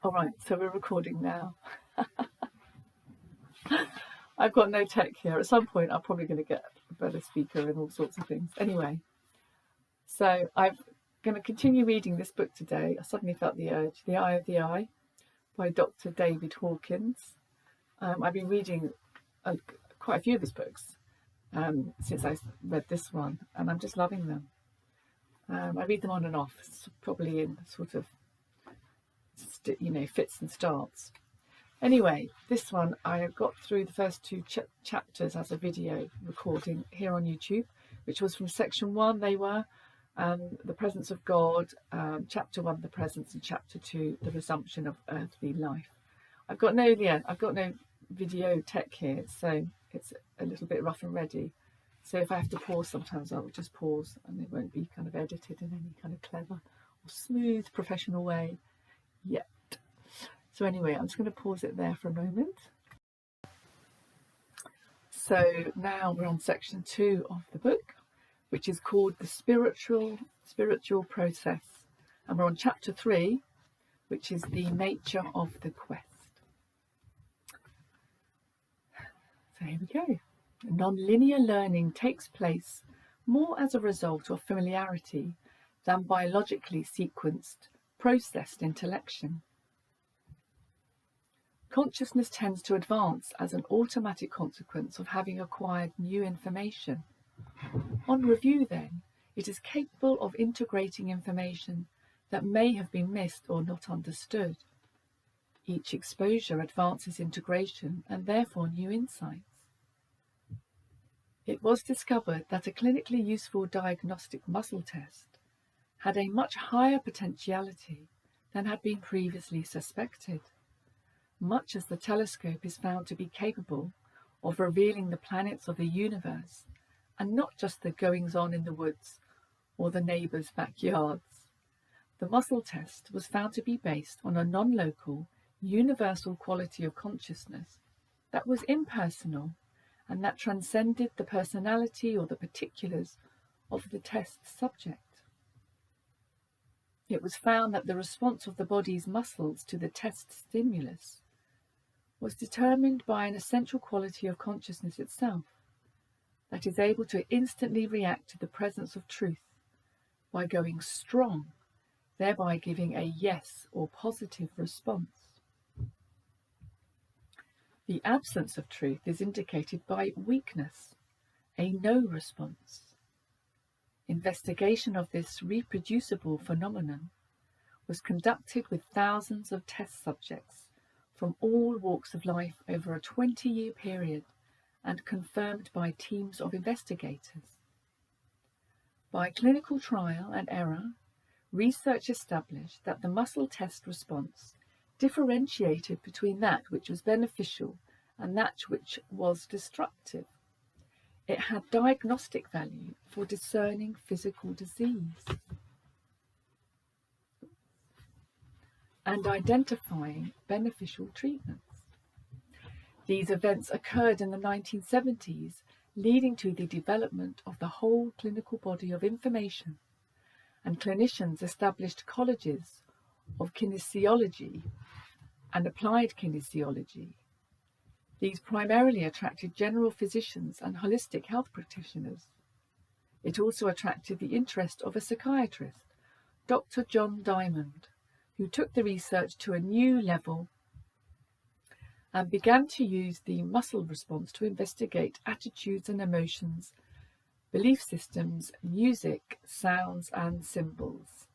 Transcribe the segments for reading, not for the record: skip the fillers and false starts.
All right, so we're recording now. I've got no tech here. At some point, I'm probably going to get a better speaker and all sorts of things. Anyway, so I'm going to continue reading this book today. I suddenly felt the urge, The Eye of the Eye by Dr. David Hawkins. I've been reading quite a few of his books since I read this one, and I'm just loving them. I read them on and off, probably in sort of, fits and starts. Anyway, this one I got through the first two chapters as a video recording here on YouTube, which was from section 1. They were the presence of God, chapter 1, the presence, and chapter 2, the resumption of earthly life. I've got no video tech here, so it's a little bit rough and ready. So if I have to pause sometimes, I'll just pause, and it won't be kind of edited in any kind of clever or smooth professional way yet. So anyway, I'm just going to pause it there for a moment. So now we're on section 2 of the book, which is called the spiritual process, and we're on chapter 3, which is the nature of the quest. So here we go. Non-linear learning takes place more as a result of familiarity than biologically sequenced, processed intellection. Consciousness tends to advance as an automatic consequence of having acquired new information. On review, then, it is capable of integrating information that may have been missed or not understood. Each exposure advances integration and therefore new insights. It was discovered that a clinically useful diagnostic muscle test had a much higher potentiality than had been previously suspected. Much as the telescope is found to be capable of revealing the planets of the universe and not just the goings-on in the woods or the neighbours' backyards, the muscle test was found to be based on a non-local, universal quality of consciousness that was impersonal and that transcended the personality or the particulars of the test subject. It was found that the response of the body's muscles to the test stimulus was determined by an essential quality of consciousness itself that is able to instantly react to the presence of truth by going strong, thereby giving a yes or positive response. The absence of truth is indicated by weakness, a no response. Investigation of this reproducible phenomenon was conducted with thousands of test subjects from all walks of life over a 20-year period and confirmed by teams of investigators. By clinical trial and error, research established that the muscle test response differentiated between that which was beneficial and that which was destructive. It had diagnostic value for discerning physical disease and identifying beneficial treatments. These events occurred in the 1970s, leading to the development of the whole clinical body of information, and clinicians established colleges of kinesiology and applied kinesiology. These primarily attracted general physicians and holistic health practitioners. It also attracted the interest of a psychiatrist, Dr. John Diamond, who took the research to a new level and began to use the muscle response to investigate attitudes and emotions, belief systems, music, sounds, and symbols.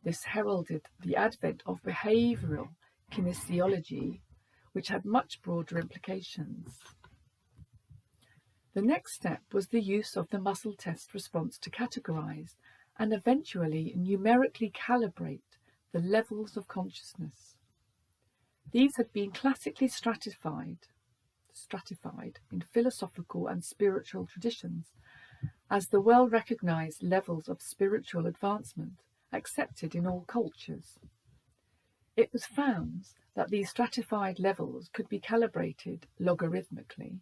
This heralded the advent of behavioral kinesiology, which had much broader implications. The next step was the use of the muscle test response to categorize and eventually numerically calibrate the levels of consciousness. These had been classically stratified in philosophical and spiritual traditions as the well-recognized levels of spiritual advancement accepted in all cultures. It was found that these stratified levels could be calibrated logarithmically.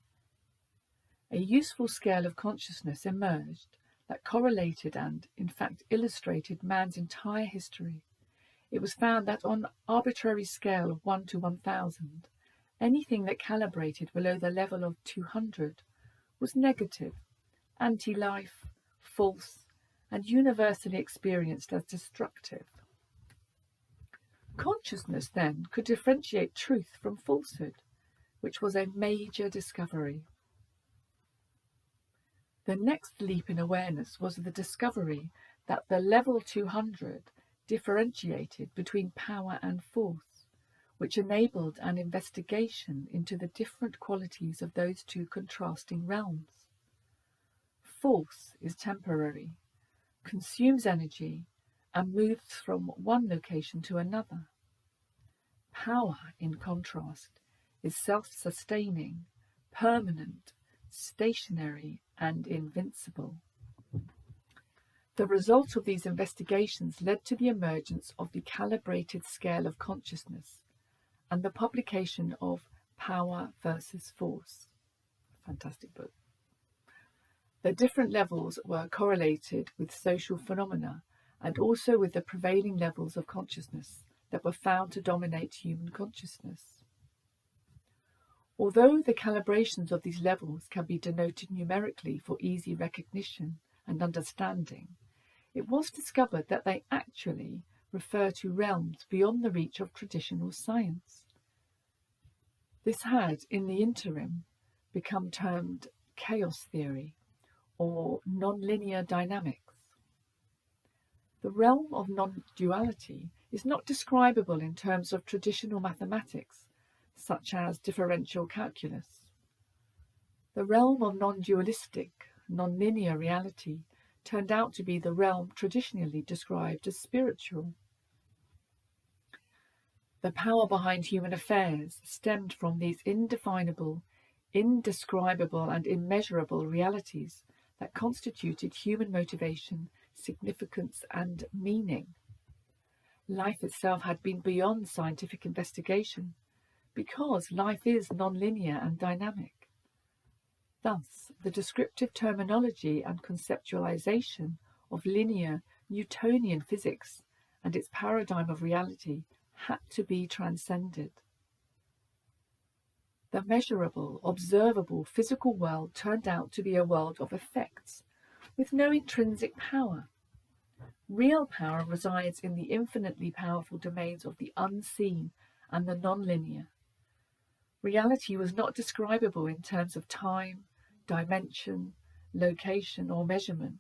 A useful scale of consciousness emerged that correlated and, in fact, illustrated man's entire history, it was found that on an arbitrary scale of 1 to 1000, anything that calibrated below the level of 200 was negative, anti-life, false, and universally experienced as destructive. Consciousness then could differentiate truth from falsehood, which was a major discovery. The next leap in awareness was the discovery that the level 200 differentiated between power and force, which enabled an investigation into the different qualities of those two contrasting realms. Force is temporary, consumes energy, and moves from one location to another. Power, in contrast, is self-sustaining, permanent, stationary, and invincible. The result of these investigations led to the emergence of the calibrated scale of consciousness and the publication of Power versus Force. Fantastic book. The different levels were correlated with social phenomena and also with the prevailing levels of consciousness that were found to dominate human consciousness. Although the calibrations of these levels can be denoted numerically for easy recognition and understanding, it was discovered that they actually refer to realms beyond the reach of traditional science. This had, in the interim, become termed chaos theory or nonlinear dynamics. The realm of non-duality is not describable in terms of traditional mathematics, such as differential calculus. The realm of non-dualistic, non-linear reality turned out to be the realm traditionally described as spiritual. The power behind human affairs stemmed from these indefinable, indescribable, and immeasurable realities that constituted human motivation, significance, and meaning. Life itself had been beyond scientific investigation, because life is non-linear and dynamic. Thus, the descriptive terminology and conceptualization of linear Newtonian physics and its paradigm of reality had to be transcended. The measurable, observable physical world turned out to be a world of effects, with no intrinsic power. Real power resides in the infinitely powerful domains of the unseen and the non-linear. Reality was not describable in terms of time, dimension, location, or measurement,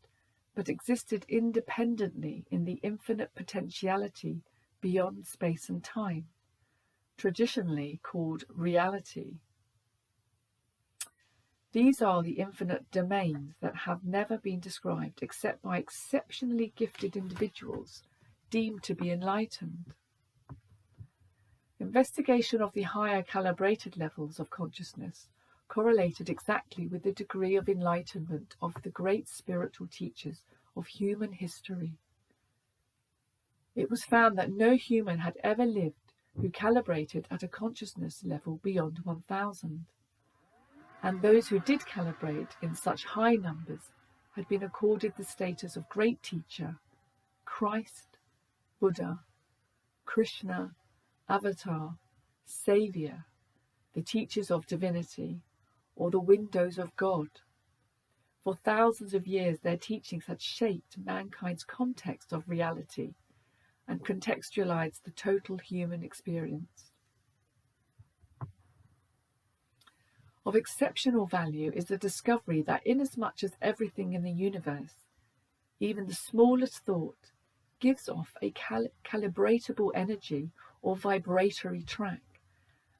but existed independently in the infinite potentiality beyond space and time, traditionally called reality. These are the infinite domains that have never been described except by exceptionally gifted individuals deemed to be enlightened. Investigation of the higher calibrated levels of consciousness correlated exactly with the degree of enlightenment of the great spiritual teachers of human history. It was found that no human had ever lived who calibrated at a consciousness level beyond 1000, and those who did calibrate in such high numbers had been accorded the status of great teacher, Christ, Buddha, Krishna, Avatar, Saviour, the teachers of divinity, or the windows of God. For thousands of years their teachings had shaped mankind's context of reality and contextualized the total human experience. Of exceptional value is the discovery that inasmuch as everything in the universe, even the smallest thought, gives off a calibratable energy or vibratory track,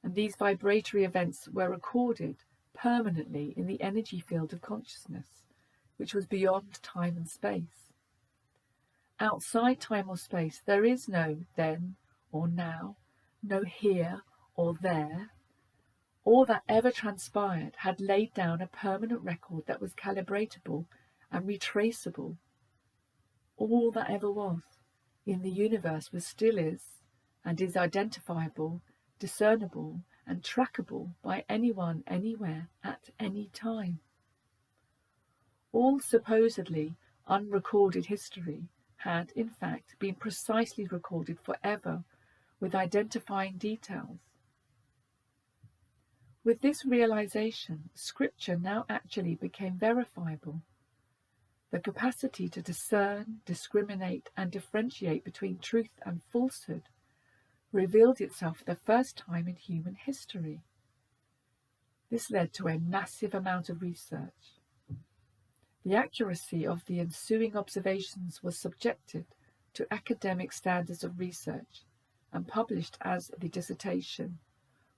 and these vibratory events were recorded permanently in the energy field of consciousness, which was beyond time and space. Outside time or space, there is no then or now, no here or there. All that ever transpired had laid down a permanent record that was calibratable and retraceable. All that ever was in the universe was, still is, and is identifiable, discernible, and trackable by anyone, anywhere, at any time. All supposedly unrecorded history had, in fact, been precisely recorded forever with identifying details. With this realization, Scripture now actually became verifiable. The capacity to discern, discriminate, and differentiate between truth and falsehood revealed itself for the first time in human history. This led to a massive amount of research. The accuracy of the ensuing observations was subjected to academic standards of research and published as the dissertation,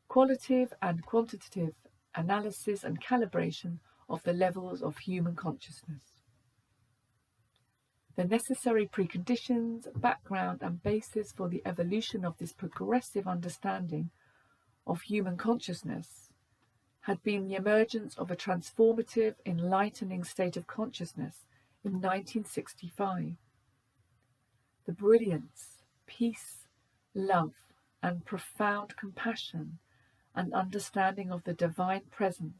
Qualitative and Quantitative Analysis and Calibration of the Levels of Human Consciousness. The necessary preconditions, background, and basis for the evolution of this progressive understanding of human consciousness had been the emergence of a transformative, enlightening state of consciousness in 1965. The brilliance, peace, love, and profound compassion and understanding of the divine presence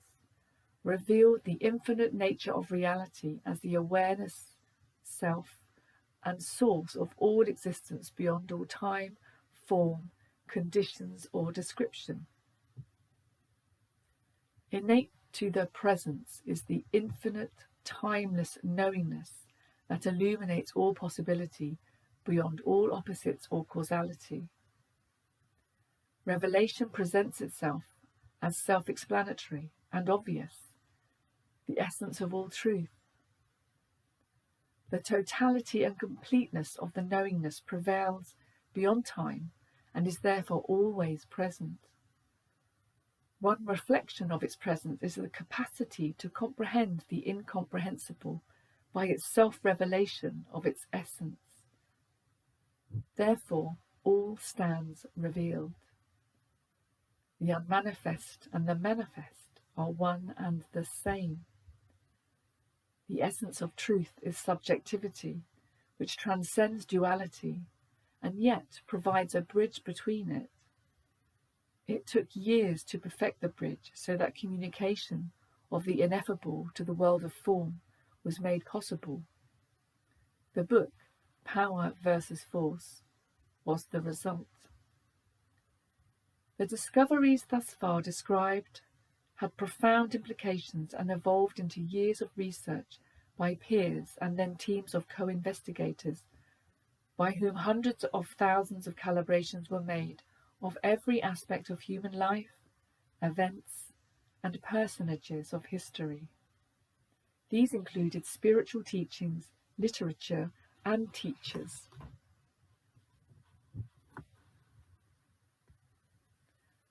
revealed the infinite nature of reality as the awareness, self, and source of all existence beyond all time, form, conditions, or description. Innate to the presence is the infinite, timeless knowingness that illuminates all possibility beyond all opposites or causality. Revelation presents itself as self-explanatory and obvious, the essence of all truth. The totality and completeness of the knowingness prevails beyond time and is therefore always present. One reflection of its presence is the capacity to comprehend the incomprehensible by its self-revelation of its essence. Therefore, all stands revealed. The unmanifest and the manifest are one and the same. The essence of truth is subjectivity, which transcends duality, and yet provides a bridge between it. It took years to perfect the bridge so that communication of the ineffable to the world of form was made possible. The book, Power versus Force, was the result. The discoveries thus far described had profound implications and evolved into years of research by peers and then teams of co-investigators, by whom hundreds of thousands of calibrations were made of every aspect of human life, events, and personages of history. These included spiritual teachings, literature, and teachers.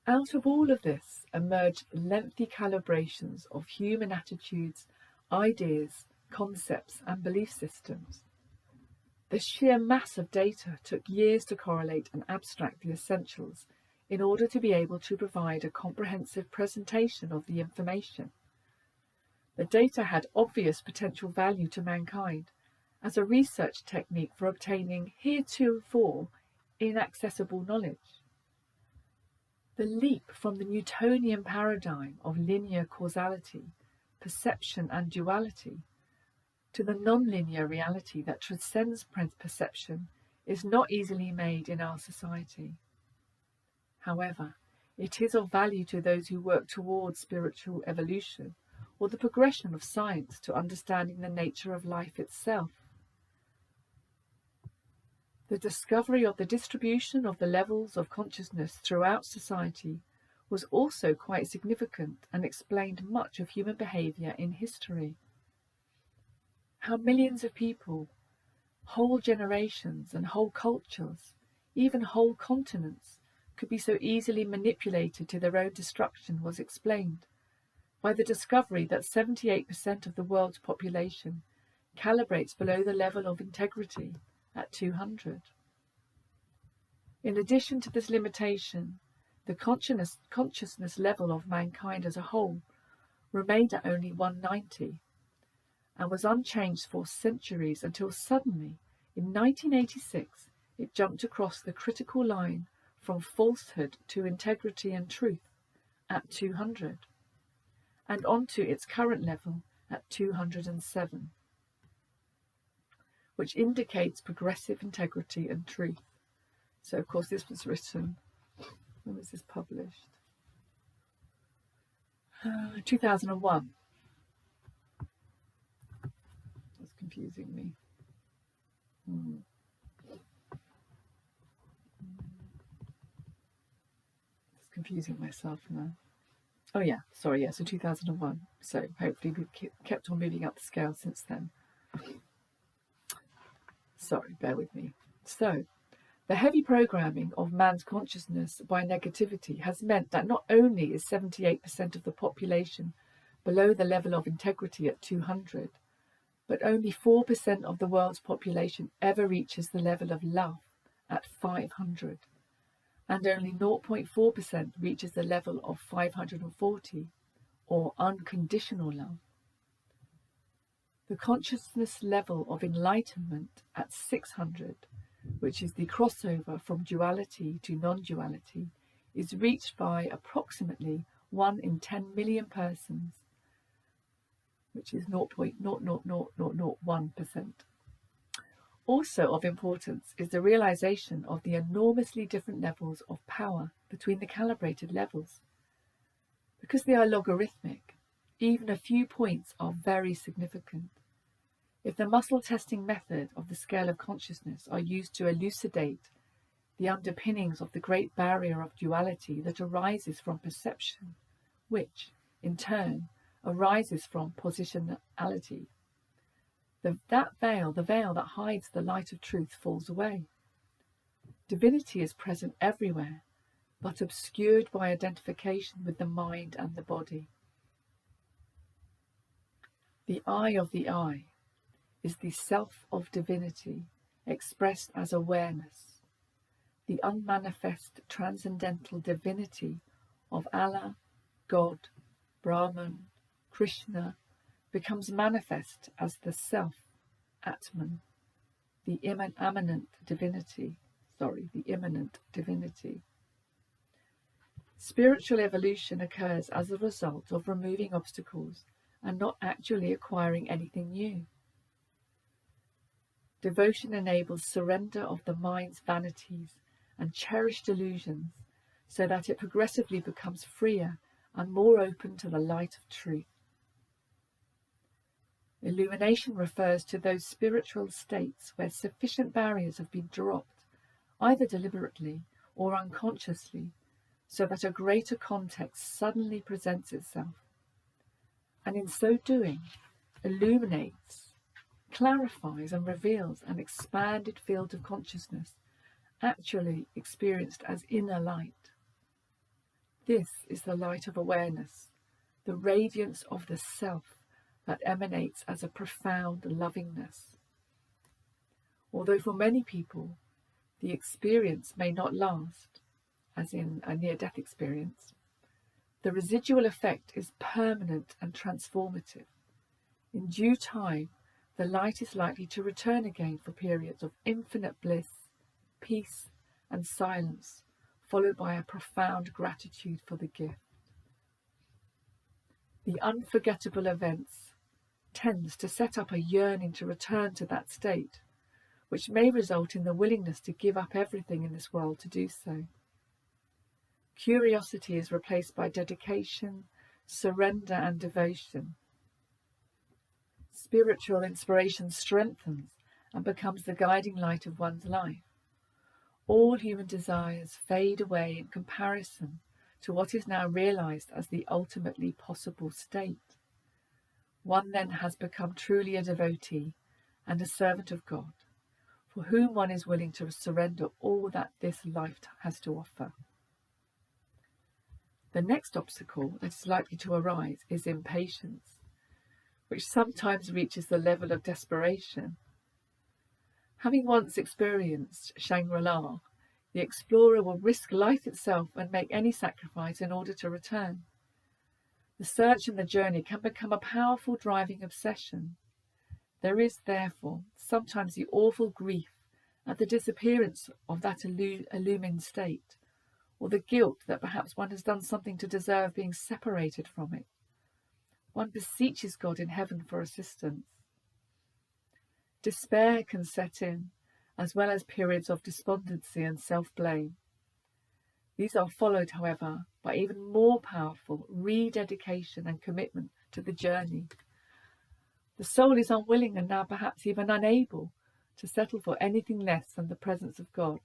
Out of all of this emerged lengthy calibrations of human attitudes, ideas, concepts, and belief systems. The sheer mass of data took years to correlate and abstract the essentials in order to be able to provide a comprehensive presentation of the information. The data had obvious potential value to mankind as a research technique for obtaining heretofore inaccessible knowledge. The leap from the Newtonian paradigm of linear causality, perception, and duality to the non-linear reality that transcends perception is not easily made in our society. However, it is of value to those who work towards spiritual evolution or the progression of science to understanding the nature of life itself. The discovery of the distribution of the levels of consciousness throughout society was also quite significant and explained much of human behavior in history. How millions of people, whole generations and whole cultures, even whole continents, could be so easily manipulated to their own destruction was explained by the discovery that 78% of the world's population calibrates below the level of integrity at 200. In addition to this limitation, the consciousness level of mankind as a whole remained at only 190 and was unchanged for centuries until suddenly, in 1986, it jumped across the critical line from falsehood to integrity and truth at 200 and onto its current level at 207. which indicates progressive integrity and truth. So, of course, this was written, when was this published? 2001. That's confusing me. It's confusing myself now. Oh yeah, sorry, yeah, so 2001. So hopefully we've kept on moving up the scale since then. Sorry, bear with me. So, the heavy programming of man's consciousness by negativity has meant that not only is 78% of the population below the level of integrity at 200, but only 4% of the world's population ever reaches the level of love at 500, and only 0.4% reaches the level of 540, or unconditional love. The consciousness level of enlightenment at 600, which is the crossover from duality to non-duality, is reached by approximately 1 in 10 million persons, which is 0.00001%. Also of importance is the realization of the enormously different levels of power between the calibrated levels. Because they are logarithmic, even a few points are very significant. If the muscle testing method of the scale of consciousness are used to elucidate the underpinnings of the great barrier of duality that arises from perception, which, in turn, arises from positionality, the veil that hides the light of truth, falls away. Divinity is present everywhere, but obscured by identification with the mind and the body. The eye of the eye is the self of divinity expressed as awareness. The unmanifest transcendental divinity of Allah, God, Brahman, Krishna becomes manifest as the self, Atman, the immanent divinity. Spiritual evolution occurs as a result of removing obstacles and not actually acquiring anything new. Devotion enables surrender of the mind's vanities and cherished illusions so that it progressively becomes freer and more open to the light of truth. Illumination refers to those spiritual states where sufficient barriers have been dropped, either deliberately or unconsciously, so that a greater context suddenly presents itself, and in so doing illuminates, clarifies and reveals an expanded field of consciousness actually experienced as inner light. This is the light of awareness, the radiance of the self that emanates as a profound lovingness. Although for many people the experience may not last, as in a near-death experience, the residual effect is permanent and transformative. In due time, the light is likely to return again for periods of infinite bliss, peace, and silence, followed by a profound gratitude for the gift. The unforgettable events tends to set up a yearning to return to that state, which may result in the willingness to give up everything in this world to do so. Curiosity is replaced by dedication, surrender, and devotion. Spiritual inspiration strengthens and becomes the guiding light of one's life. All human desires fade away in comparison to what is now realized as the ultimately possible state. One then has become truly a devotee and a servant of God, for whom one is willing to surrender all that this life has to offer. The next obstacle that is likely to arise is impatience, which sometimes reaches the level of desperation. Having once experienced Shangri-La, the explorer will risk life itself and make any sacrifice in order to return. The search and the journey can become a powerful driving obsession. There is, therefore, sometimes the awful grief at the disappearance of that illumined state, or the guilt that perhaps one has done something to deserve being separated from it. One beseeches God in heaven for assistance. Despair can set in, as well as periods of despondency and self-blame. These are followed, however, by even more powerful rededication and commitment to the journey. The soul is unwilling and now perhaps even unable to settle for anything less than the presence of God.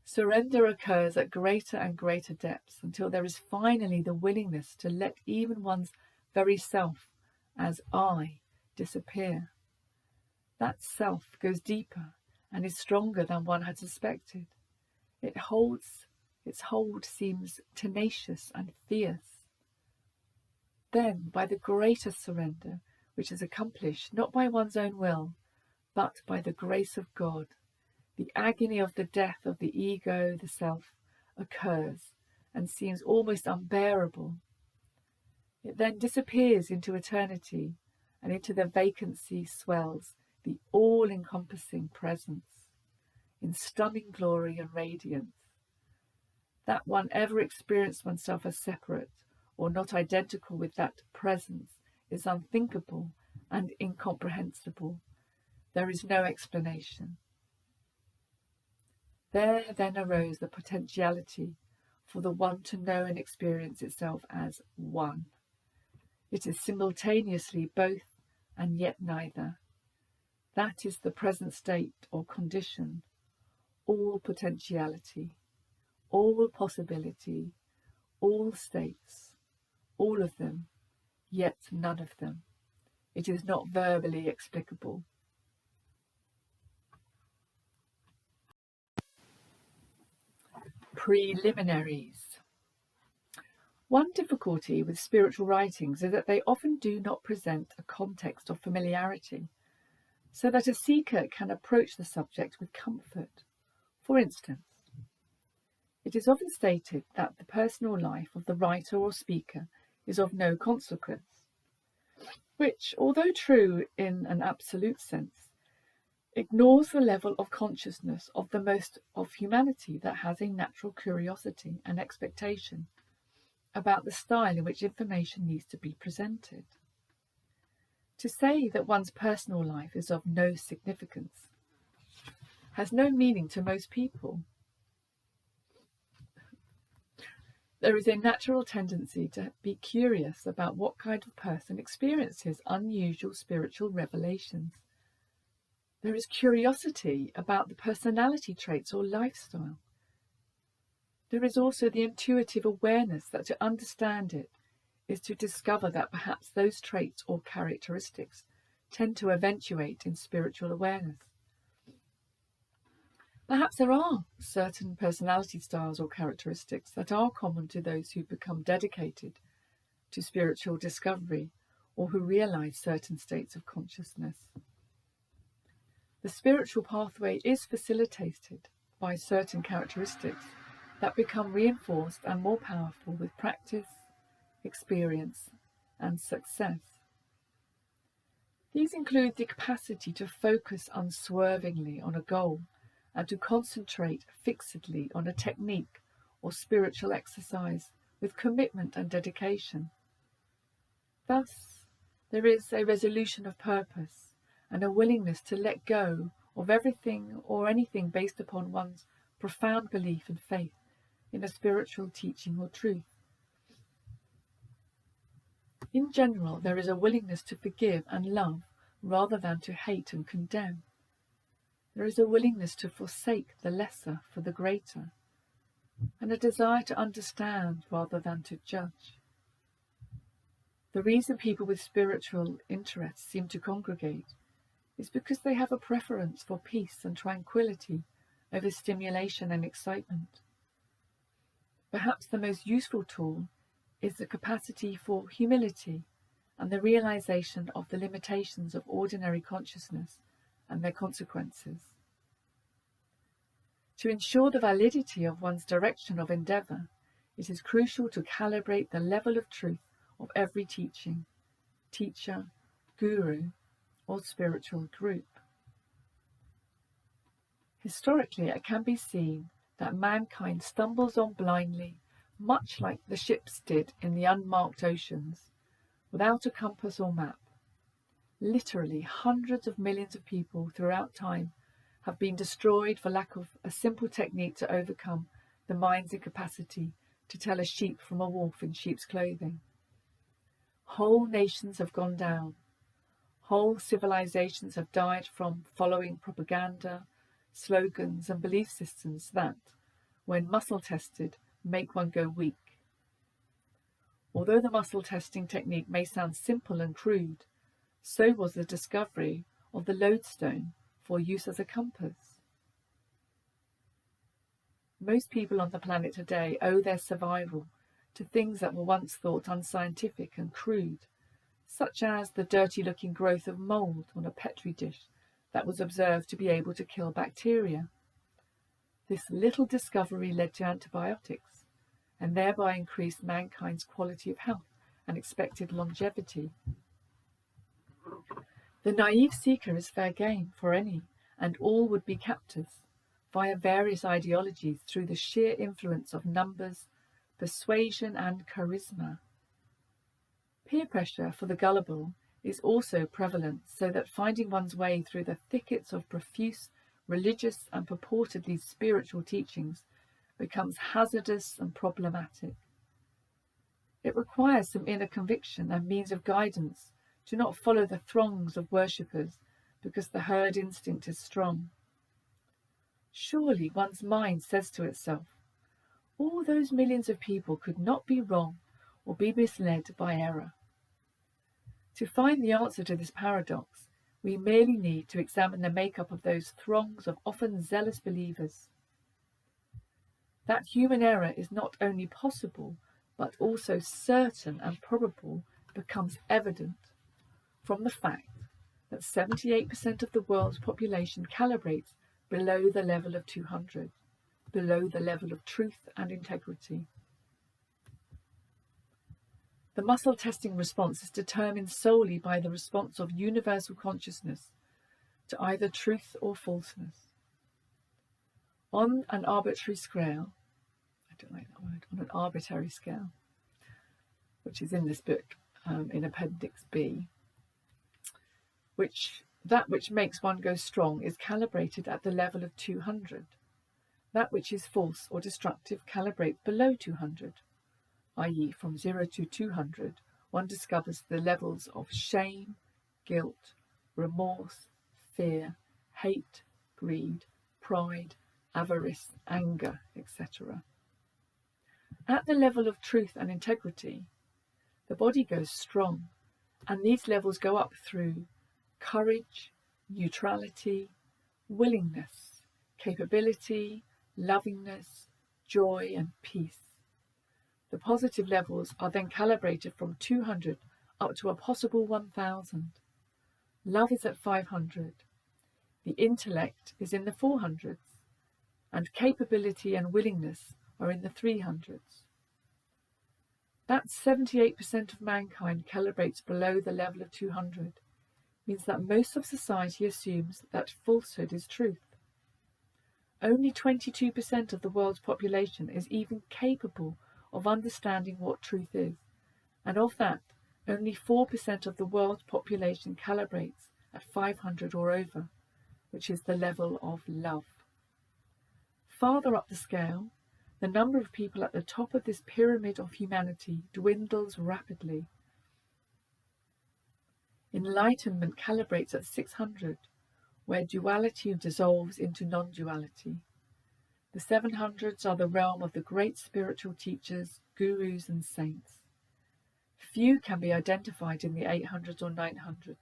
Surrender occurs at greater and greater depths until there is finally the willingness to let even one's very self, as I, disappear. That self goes deeper and is stronger than one had suspected. Its hold seems tenacious and fierce. Then, by the greater surrender, which is accomplished not by one's own will, but by the grace of God, the agony of the death of the ego, the self, occurs and seems almost unbearable. It then disappears into eternity, and into the vacancy swells the all-encompassing presence, in stunning glory and radiance. That one ever experienced oneself as separate or not identical with that presence is unthinkable and incomprehensible. There is no explanation. There then arose the potentiality for the one to know and experience itself as one. It is simultaneously both and yet neither. That is the present state or condition. All potentiality, all possibility, all states, all of them, yet none of them. It is not verbally explicable. Preliminaries. One difficulty with spiritual writings is that they often do not present a context of familiarity, so that a seeker can approach the subject with comfort. For instance, it is often stated that the personal life of the writer or speaker is of no consequence, which, although true in an absolute sense, ignores the level of consciousness of the most of humanity that has a natural curiosity and expectation about the style in which information needs to be presented. To say that one's personal life is of no significance has no meaning to most people. There is a natural tendency to be curious about what kind of person experiences unusual spiritual revelations. There is curiosity about the personality traits or lifestyle. There is also the intuitive awareness that to understand it is to discover that perhaps those traits or characteristics tend to eventuate in spiritual awareness. Perhaps there are certain personality styles or characteristics that are common to those who become dedicated to spiritual discovery or who realize certain states of consciousness. The spiritual pathway is facilitated by certain characteristics that become reinforced and more powerful with practice, experience, and success. These include the capacity to focus unswervingly on a goal and to concentrate fixedly on a technique or spiritual exercise with commitment and dedication. Thus, there is a resolution of purpose and a willingness to let go of everything or anything based upon one's profound belief and faith in a spiritual teaching or truth. In general, there is a willingness to forgive and love rather than to hate and condemn. There is a willingness to forsake the lesser for the greater, and a desire to understand rather than to judge. The reason people with spiritual interests seem to congregate is because they have a preference for peace and tranquility over stimulation and excitement. Perhaps the most useful tool is the capacity for humility and the realization of the limitations of ordinary consciousness and their consequences. To ensure the validity of one's direction of endeavour, it is crucial to calibrate the level of truth of every teaching, teacher, guru, or spiritual group. Historically, it can be seen that mankind stumbles on blindly, much like the ships did in the unmarked oceans, without a compass or map, Literally hundreds of millions of people throughout time have been destroyed for lack of a simple technique to overcome the mind's incapacity to tell a sheep from a wolf in sheep's clothing. Whole nations have gone down. Whole civilizations have died from following propaganda, slogans and belief systems that, when muscle tested, make one go weak. Although the muscle testing technique may sound simple and crude, so was the discovery of the lodestone for use as a compass. Most people on the planet today owe their survival to things that were once thought unscientific and crude, such as the dirty-looking growth of mould on a petri dish that was observed to be able to kill bacteria. This little discovery led to antibiotics, and thereby increased mankind's quality of health and expected longevity. The naive seeker is fair game for any, and all would be captors, via various ideologies through the sheer influence of numbers, persuasion and charisma. Peer pressure for the gullible is also prevalent, so that finding one's way through the thickets of profuse religious and purportedly spiritual teachings becomes hazardous and problematic. It requires some inner conviction and means of guidance to not follow the throngs of worshippers because the herd instinct is strong. Surely one's mind says to itself, all those millions of people could not be wrong or be misled by error. To find the answer to this paradox, we merely need to examine the makeup of those throngs of often zealous believers. That human error is not only possible, but also certain and probable becomes evident from the fact that 78% of the world's population calibrates below the level of 200, below the level of truth and integrity. The muscle testing response is determined solely by the response of universal consciousness to either truth or falseness. On an arbitrary scale, I don't like that word, on an arbitrary scale, which is in this book in Appendix B, that which makes one go strong is calibrated at the level of 200. That which is false or destructive calibrates below 200, i.e. from 0 to 200, one discovers the levels of shame, guilt, remorse, fear, hate, greed, pride, avarice, anger, etc. At the level of truth and integrity, the body goes strong, and these levels go up through courage, neutrality, willingness, capability, lovingness, joy and peace. The positive levels are then calibrated from 200 up to a possible 1000. Love is at 500. The intellect is in the 400s, and capability and willingness are in the 300s. That 78% of mankind calibrates below the level of 200 means that most of society assumes that falsehood is truth. Only 22% of the world's population is even capable of understanding what truth is, and of that, only 4% of the world's population calibrates at 500 or over, which is the level of love. Farther up the scale, the number of people at the top of this pyramid of humanity dwindles rapidly. Enlightenment calibrates at 600, where duality dissolves into non-duality. The 700s are the realm of the great spiritual teachers, gurus and saints. Few can be identified in the 800s or 900s.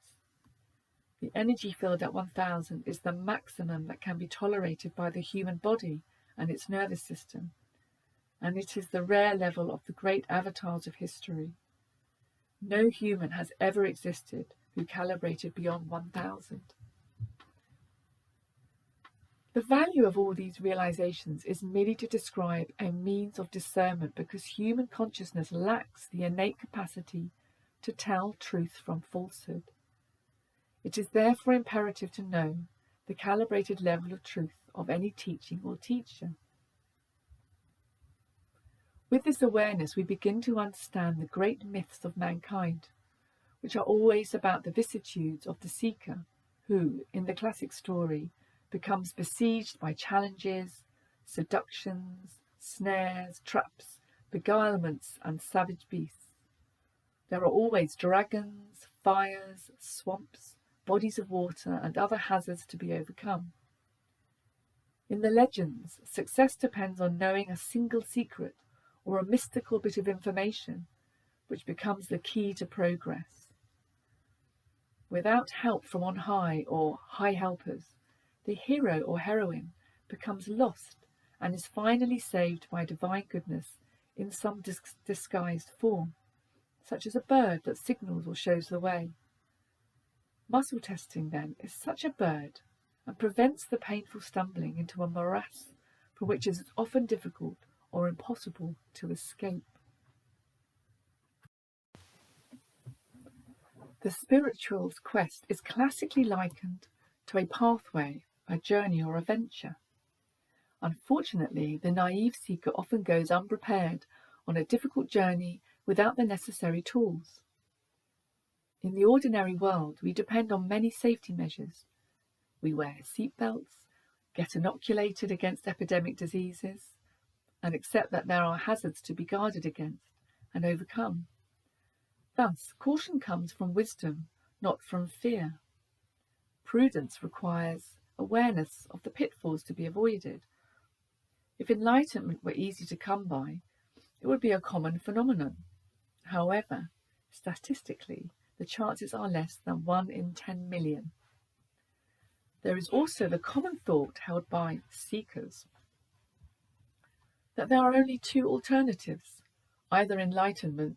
The energy field at 1000 is the maximum that can be tolerated by the human body and its nervous system, and it is the rare level of the great avatars of history. No human has ever existed who calibrated beyond 1000. The value of all these realizations is merely to describe a means of discernment, because human consciousness lacks the innate capacity to tell truth from falsehood. It is therefore imperative to know the calibrated level of truth of any teaching or teacher. With this awareness, we begin to understand the great myths of mankind, which are always about the vicissitudes of the seeker, who, in the classic story, becomes besieged by challenges, seductions, snares, traps, beguilements, and savage beasts. There are always dragons, fires, swamps, bodies of water, and other hazards to be overcome. In the legends, success depends on knowing a single secret or a mystical bit of information, which becomes the key to progress. Without help from on high or high helpers, the hero or heroine becomes lost and is finally saved by divine goodness in some disguised form, such as a bird that signals or shows the way. Muscle testing, then, is such a bird and prevents the painful stumbling into a morass from which it is often difficult or impossible to escape. The spiritual's quest is classically likened to a pathway, a journey, or a venture. Unfortunately, the naive seeker often goes unprepared on a difficult journey without the necessary tools. In the ordinary world, we depend on many safety measures. We wear seatbelts, get inoculated against epidemic diseases, and accept that there are hazards to be guarded against and overcome. Thus, caution comes from wisdom, not from fear. Prudence requires awareness of the pitfalls to be avoided. If enlightenment were easy to come by, it would be a common phenomenon. However, statistically, the chances are less than 1 in 10 million. There is also the common thought held by seekers that there are only two alternatives, either enlightenment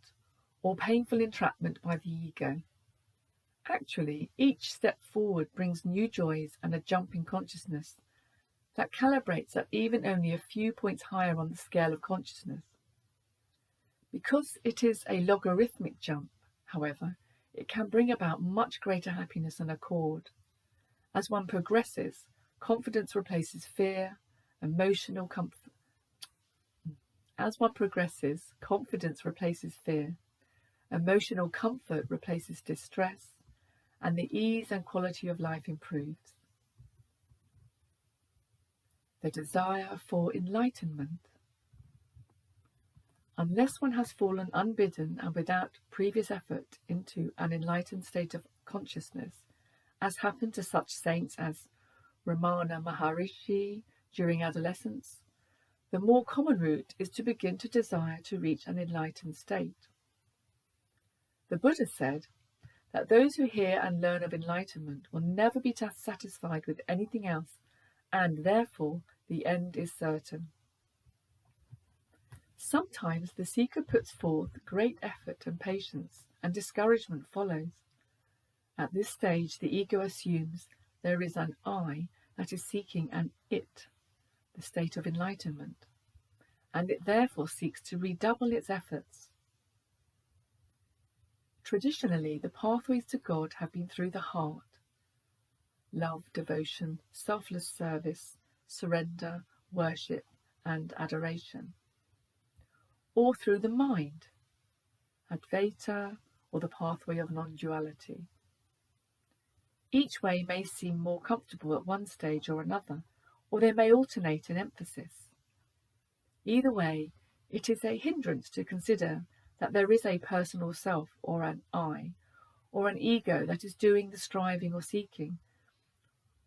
or painful entrapment by the ego. Actually, each step forward brings new joys and a jump in consciousness that calibrates at even only a few points higher on the scale of consciousness. Because it is a logarithmic jump, however, it can bring about much greater happiness and accord. As one progresses, confidence replaces fear, emotional comfort. As one progresses, confidence replaces fear, emotional comfort replaces distress, and the ease and quality of life improves. The desire for enlightenment. Unless one has fallen unbidden and without previous effort into an enlightened state of consciousness, as happened to such saints as Ramana Maharishi during adolescence, the more common route is to begin to desire to reach an enlightened state. The Buddha said that those who hear and learn of enlightenment will never be satisfied with anything else, and therefore the end is certain. Sometimes the seeker puts forth great effort and patience, and discouragement follows. At this stage, the ego assumes there is an I that is seeking an it, the state of enlightenment, and it therefore seeks to redouble its efforts. Traditionally, the pathways to God have been through the heart: love, devotion, selfless service, surrender, worship, and adoration, or through the mind, Advaita, or the pathway of non-duality. Each way may seem more comfortable at one stage or another, or they may alternate in emphasis. Either way, it is a hindrance to consider that there is a personal self, or an I, or an ego that is doing the striving or seeking,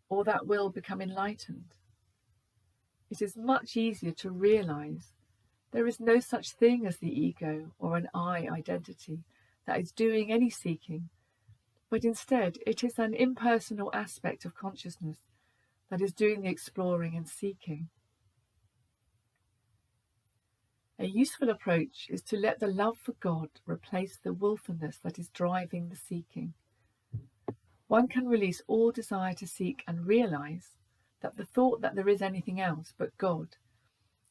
or that will become enlightened. It is much easier to realize there is no such thing as the ego or an I identity that is doing any seeking, but instead it is an impersonal aspect of consciousness that is doing the exploring and seeking. A useful approach is to let the love for God replace the willfulness that is driving the seeking. One can release all desire to seek and realize that the thought that there is anything else but God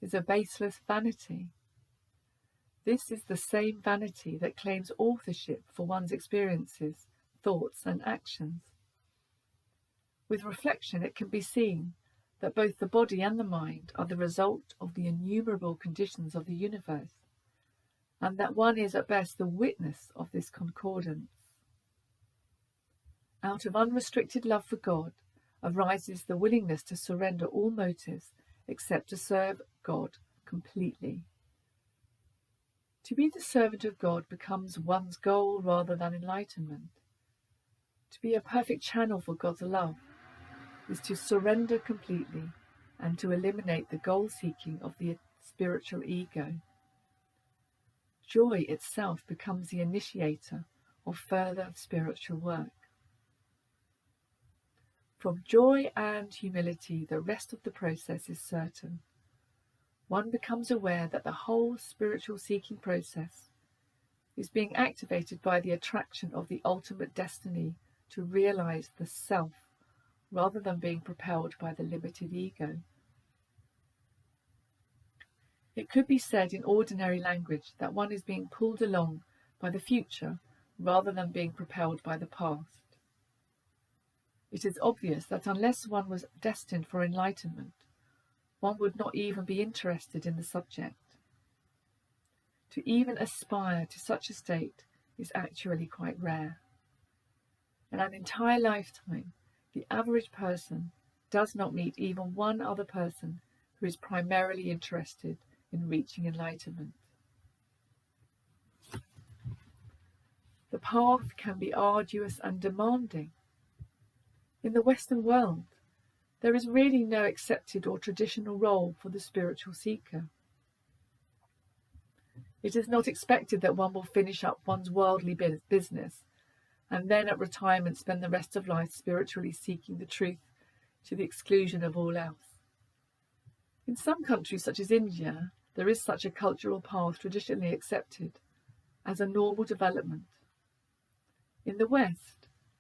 is a baseless vanity. This is the same vanity that claims authorship for one's experiences, thoughts, and actions. With reflection, it can be seen that both the body and the mind are the result of the innumerable conditions of the universe, and that one is at best the witness of this concordance. Out of unrestricted love for God arises the willingness to surrender all motives except to serve God completely. To be the servant of God becomes one's goal rather than enlightenment. To be a perfect channel for God's love is to surrender completely and to eliminate the goal-seeking of the spiritual ego. Joy itself becomes the initiator of further spiritual work. From joy and humility, the rest of the process is certain. One becomes aware that the whole spiritual seeking process is being activated by the attraction of the ultimate destiny to realize the self, rather than being propelled by the limited ego. It could be said in ordinary language that one is being pulled along by the future rather than being propelled by the past. It is obvious that unless one was destined for enlightenment, one would not even be interested in the subject. To even aspire to such a state is actually quite rare. In an entire lifetime, the average person does not meet even one other person who is primarily interested in reaching enlightenment. The path can be arduous and demanding. In the Western world, there is really no accepted or traditional role for the spiritual seeker. It is not expected that one will finish up one's worldly business and then at retirement spend the rest of life spiritually seeking the truth to the exclusion of all else. In some countries such as India, there is such a cultural path traditionally accepted as a normal development. In the West,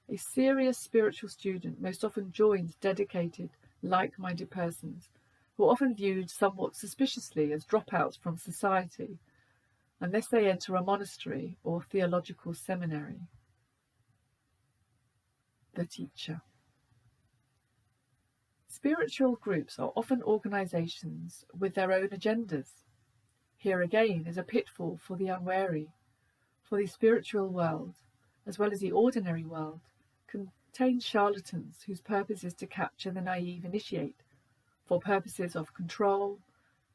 a serious spiritual student most often joins dedicated, like-minded persons who are often viewed somewhat suspiciously as dropouts from society unless they enter a monastery or theological seminary. The teacher. Spiritual groups are often organizations with their own agendas. Here again is a pitfall for the unwary, for the spiritual world, as well as the ordinary world, contains charlatans whose purpose is to capture the naive initiate for purposes of control,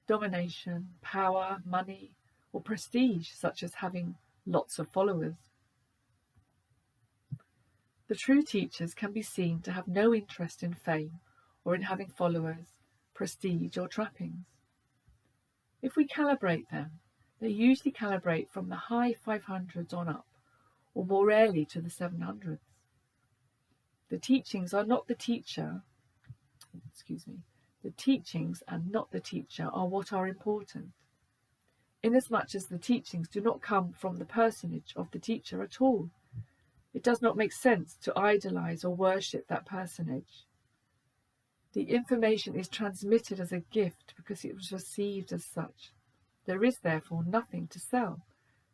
domination, power, money, or prestige, such as having lots of followers. The true teachers can be seen to have no interest in fame or in having followers, prestige, or trappings. If we calibrate them, they usually calibrate from the high 500s on up, or more rarely to the 700s. The teachings are not the teacher, the teachings and not the teacher are what are important, inasmuch as the teachings do not come from the personage of the teacher at all. It does not make sense to idolize or worship that personage. The information is transmitted as a gift because it was received as such. There is therefore nothing to sell,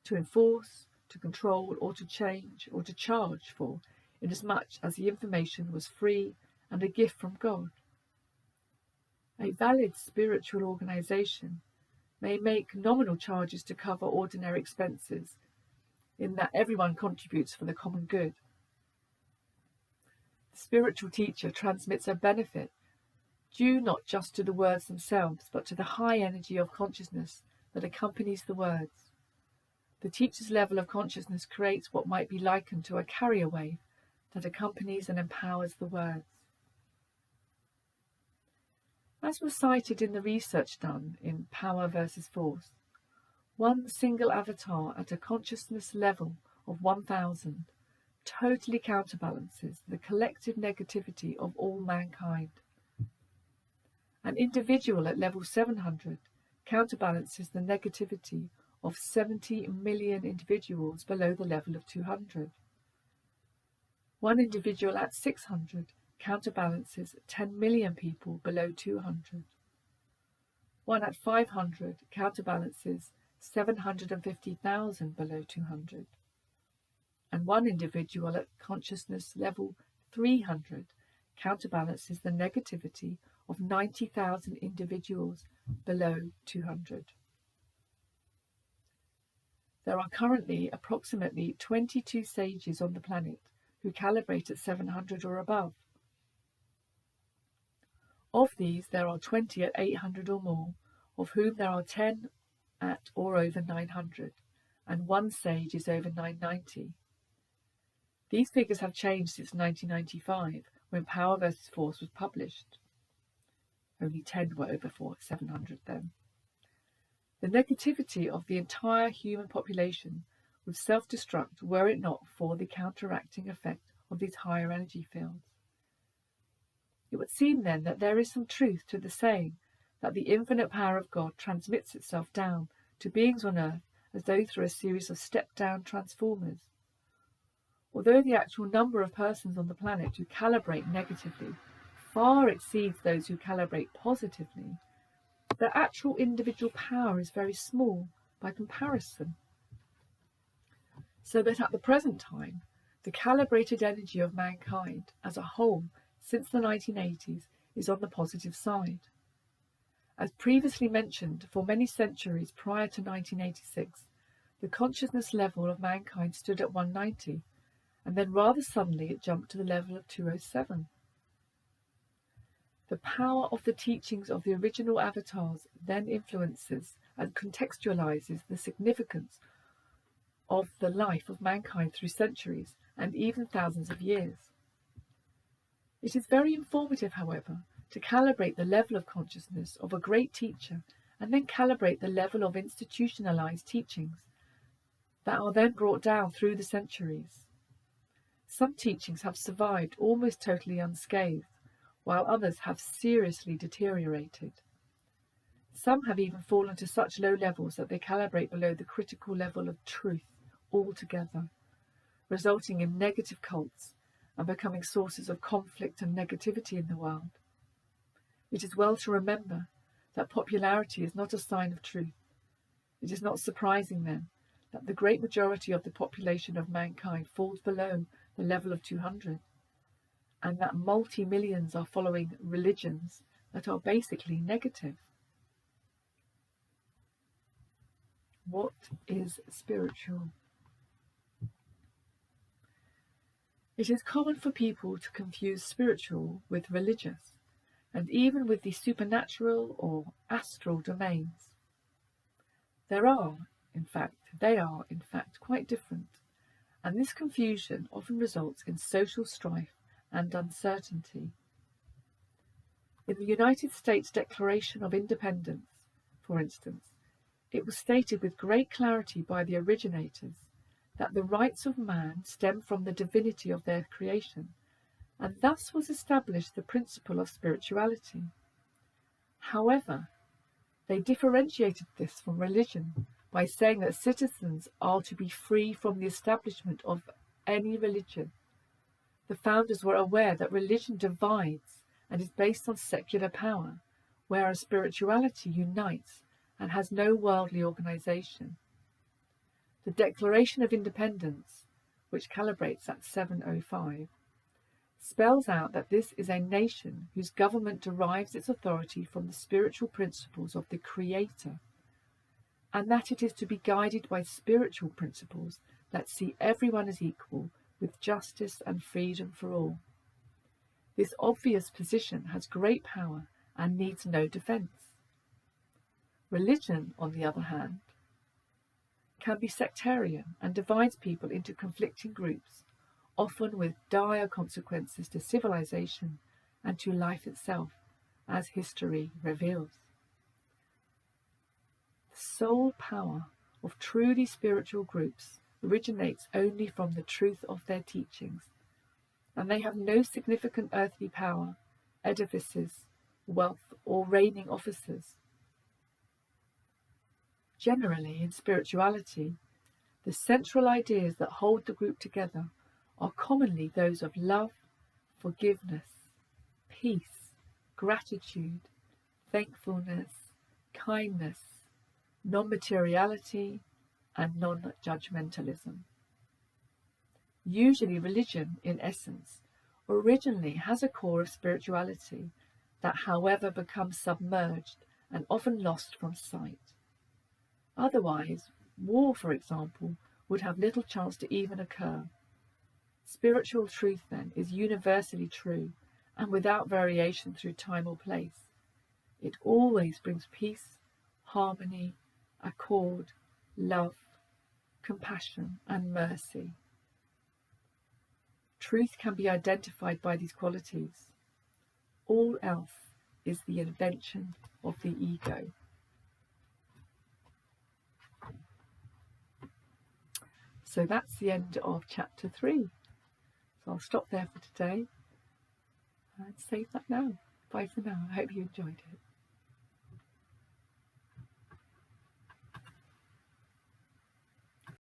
to enforce, to control, or to change, or to charge for, inasmuch as the information was free and a gift from God. A valid spiritual organization may make nominal charges to cover ordinary expenses, in that everyone contributes for the common good. The spiritual teacher transmits a benefit due not just to the words themselves, but to the high energy of consciousness that accompanies the words. The teacher's level of consciousness creates what might be likened to a carrier wave that accompanies and empowers the words. As was cited in the research done in Power versus Force, one single avatar at a consciousness level of 1,000 totally counterbalances the collective negativity of all mankind. An individual at level 700 counterbalances the negativity of 70 million individuals below the level of 200. One individual at 600 counterbalances 10 million people below 200. One at 500 counterbalances 750,000 below 200. And one individual at consciousness level 300 counterbalances the negativity of 90,000 individuals below 200. There are currently approximately 22 sages on the planet who calibrate at 700 or above. Of these, there are 20 at 800 or more, of whom there are 10 at or over 900, and one sage is over 990. These figures have changed since 1995, when Power vs. Force was published. Only 10 were over 700 then. The negativity of the entire human population would self-destruct were it not for the counteracting effect of these higher energy fields. It would seem then that there is some truth to the saying that the infinite power of God transmits itself down to beings on earth as though through a series of step-down transformers. Although the actual number of persons on the planet who calibrate negatively far exceeds those who calibrate positively, their actual individual power is very small by comparison. So that at the present time, the calibrated energy of mankind as a whole since the 1980s is on the positive side. As previously mentioned, for many centuries prior to 1986, the consciousness level of mankind stood at 190, and then rather suddenly it jumped to the level of 207. The power of the teachings of the original avatars then influences and contextualizes the significance of the life of mankind through centuries and even thousands of years. It is very informative, however, to calibrate the level of consciousness of a great teacher and then calibrate the level of institutionalized teachings that are then brought down through the centuries. Some teachings have survived almost totally unscathed, while others have seriously deteriorated. Some have even fallen to such low levels that they calibrate below the critical level of truth altogether, resulting in negative cults and becoming sources of conflict and negativity in the world. It is well to remember that popularity is not a sign of truth. It is not surprising, then, that the great majority of the population of mankind falls below the level of 200, and that multi-millions are following religions that are basically negative. What is spiritual? It is common for people to confuse spiritual with religious, and even with the supernatural or astral domains. They are, in fact, quite different, and this confusion often results in social strife and uncertainty. In the United States Declaration of Independence, for instance, it was stated with great clarity by the originators that the rights of man stem from the divinity of their creation, and thus was established the principle of spirituality. However, they differentiated this from religion by saying that citizens are to be free from the establishment of any religion. The founders were aware that religion divides and is based on secular power, whereas spirituality unites and has no worldly organization. The Declaration of Independence, which calibrates at 705, spells out that this is a nation whose government derives its authority from the spiritual principles of the Creator, and that it is to be guided by spiritual principles that see everyone as equal, with justice and freedom for all. This obvious position has great power and needs no defense. Religion, on the other hand, can be sectarian and divides people into conflicting groups, often with dire consequences to civilization and to life itself, as history reveals. The sole power of truly spiritual groups originates only from the truth of their teachings, and they have no significant earthly power, edifices, wealth, or reigning officers. Generally, in spirituality, the central ideas that hold the group together are commonly those of love, forgiveness, peace, gratitude, thankfulness, kindness, non-materiality, and non-judgmentalism. Usually religion, in essence, originally has a core of spirituality that, however, becomes submerged and often lost from sight. Otherwise, war, for example, would have little chance to even occur. Spiritual truth, then, is universally true and without variation through time or place. It always brings peace, harmony, accord, love, compassion, and mercy. Truth can be identified by these qualities. All else is the invention of the ego. So that's the end of chapter 3. So I'll stop there for today and save that now. Bye for now. I hope you enjoyed it.